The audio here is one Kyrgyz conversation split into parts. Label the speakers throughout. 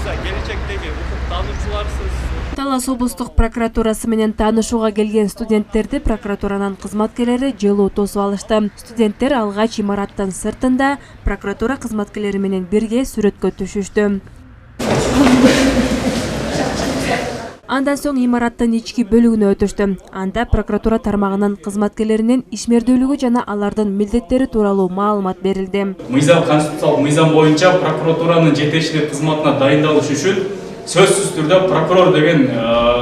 Speaker 1: кыскача келечектеги укуктануучуларсыз.
Speaker 2: Талас облустук прокуратурасы менен таанышууга келген студенттерди прокуратуранын кызматкерлери жылуу тосуп алышты. Студенттер алгач имараттын сыртында прокуратура кызматкерлери менен бирге сүрөткө түшүштү. Андан соң имараттын ички бөлүгүнө өтүштү. Анда прокуратура тармагынын кызматкерлеринин ишмердүүлүгү жана алардын милдеттери тууралуу маалымат берилди.
Speaker 3: Мыйзам конституциялык мыйзам боюнча прокуратуранын жетекчилик кызматына дайындалыш үчүн сөзсүз түрдө прокурор деген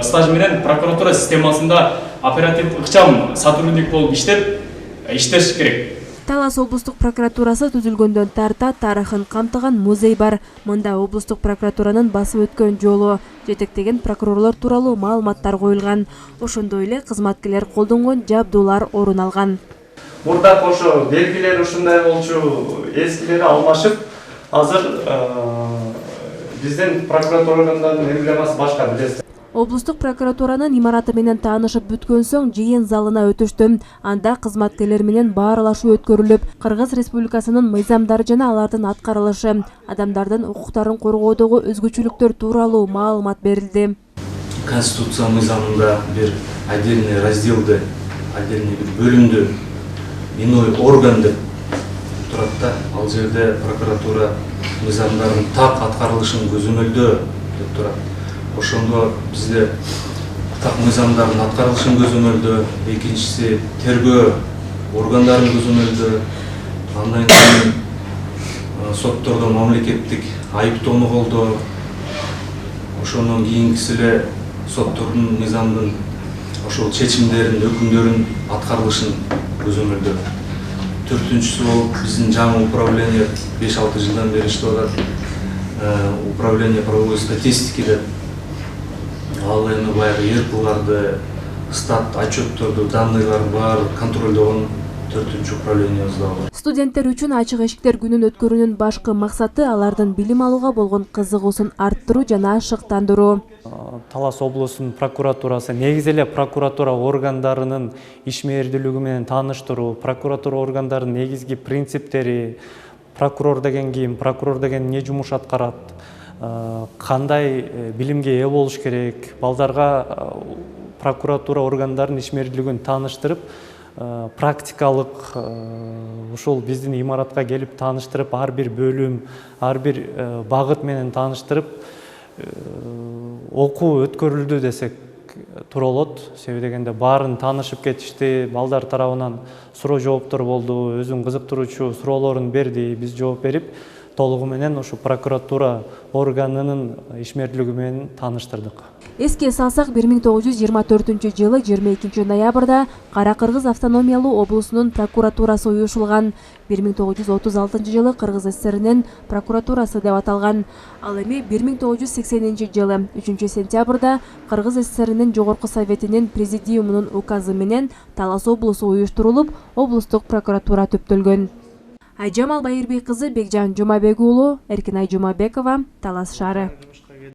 Speaker 3: стаж менен прокуратура системасында оперативдик ыкчам сотрудник болуп иштеш керек.
Speaker 2: Талас облустук прокуратурасы түзүлгөндөн тарта тарыхын камтыган музей бар. Мында облустук прокуратуранын басып өткөн жолу, жетектеген прокурорлор тууралуу маалыматтар коюлган. Ошондой эле кызматкерлер колдонгон жабдуулар орун алган.
Speaker 1: Мурда ошо белгилер ушундай болчу, эскилери алмашып, азыр биздин прокуратура органдарынын эмблемасы башка, билесиз.
Speaker 2: Облустук прокуратуранын имараты менен таанышып бүткөн соң жыйын залына өтүштү. Анда кызматкерлер менен бааралашуу өткөрүлүп, Кыргыз Республикасынын мыйзамдары жана алардын аткарылышы, адамдардын укуктарын коргоодогу өзгөчөлүктөр тууралуу маалымат берилди.
Speaker 4: Конституция мыйзамында бир отдельный разделде, отдельный бир бөлүмдө иной орган деп турат да. Ал жерде прокуратура мыйзамдарын так аткарылышын көзөмөлдөө деп турат. Ошондо бизде так мыйзамдардын аткарылышын көзөмөлдөө, экинчиси тергөө органдарын көзөмөлдөө, андан кийин соттордо мамлекеттик айыптоону колдоо, ошондон кийинкиси эле соттордун мыйзамдын ошол чечимдерин, өкүмдөрүн аткарылышын көзөмөлдөө. Төртүнчүсү болуп биздин жаңы управление 5-6 жылдан бери иштеп атат. Управление правовой статистики деп. Ал эми баягы РПларды, стат отчетторду, данныйларды баары контролдогон 4-үнчү управлениябыз да бар.
Speaker 2: Студенттер үчүн ачык эшиктер күнүн өткөрүүнүн башкы максаты алардын билим алууга болгон кызыгуусун арттыруу жана шыктандыруу.
Speaker 5: Талас облусунун прокуратурасы негизи эле прокуратура органдарынын ишмердүүлүгү менен тааныштыруу, прокуратура органдарынын негизги принциптери, прокурор деген ким, прокурор деген эмне жумуш аткарат, кандай билимге ээ болуш керек, балдарга прокуратура органдарынын ишмердүүлүгүн тааныштырып, практикалык ушул биздин имаратка келип тааныштырып, ар бир бөлүм, ар бир багыт менен тааныштырып, окуу өткөрүлдү десек туура болот. Себеби дегенде баарын таанышып кетишти, балдар тарабынан суроо жооптор болду, өзүн кызыктыруучу суроолорун берди, биз жооп берип, толугу менен ушу прокуратура органынын ишмердүүлүгү менен тааныштырдык.
Speaker 2: Эске салсак, 1924 жылы 22 ноябрда Кара Кыргыз автономиялуу облусунун прокуратурасы уюшулган. 1936 жылы Кыргыз ССРинин прокуратурасы деп аталган. Ал эми 1980 жылы 3 сентябрда Кыргыз ССРинин Жогорку Советинин президиумунун указы менен Талас облусу уюштурулуп, облустук прокуратура түптөлгөн. Айжамал Байырбек кызы, Бекжан Жумабек уулу, Эркинай Жумабекова, Талас шаары.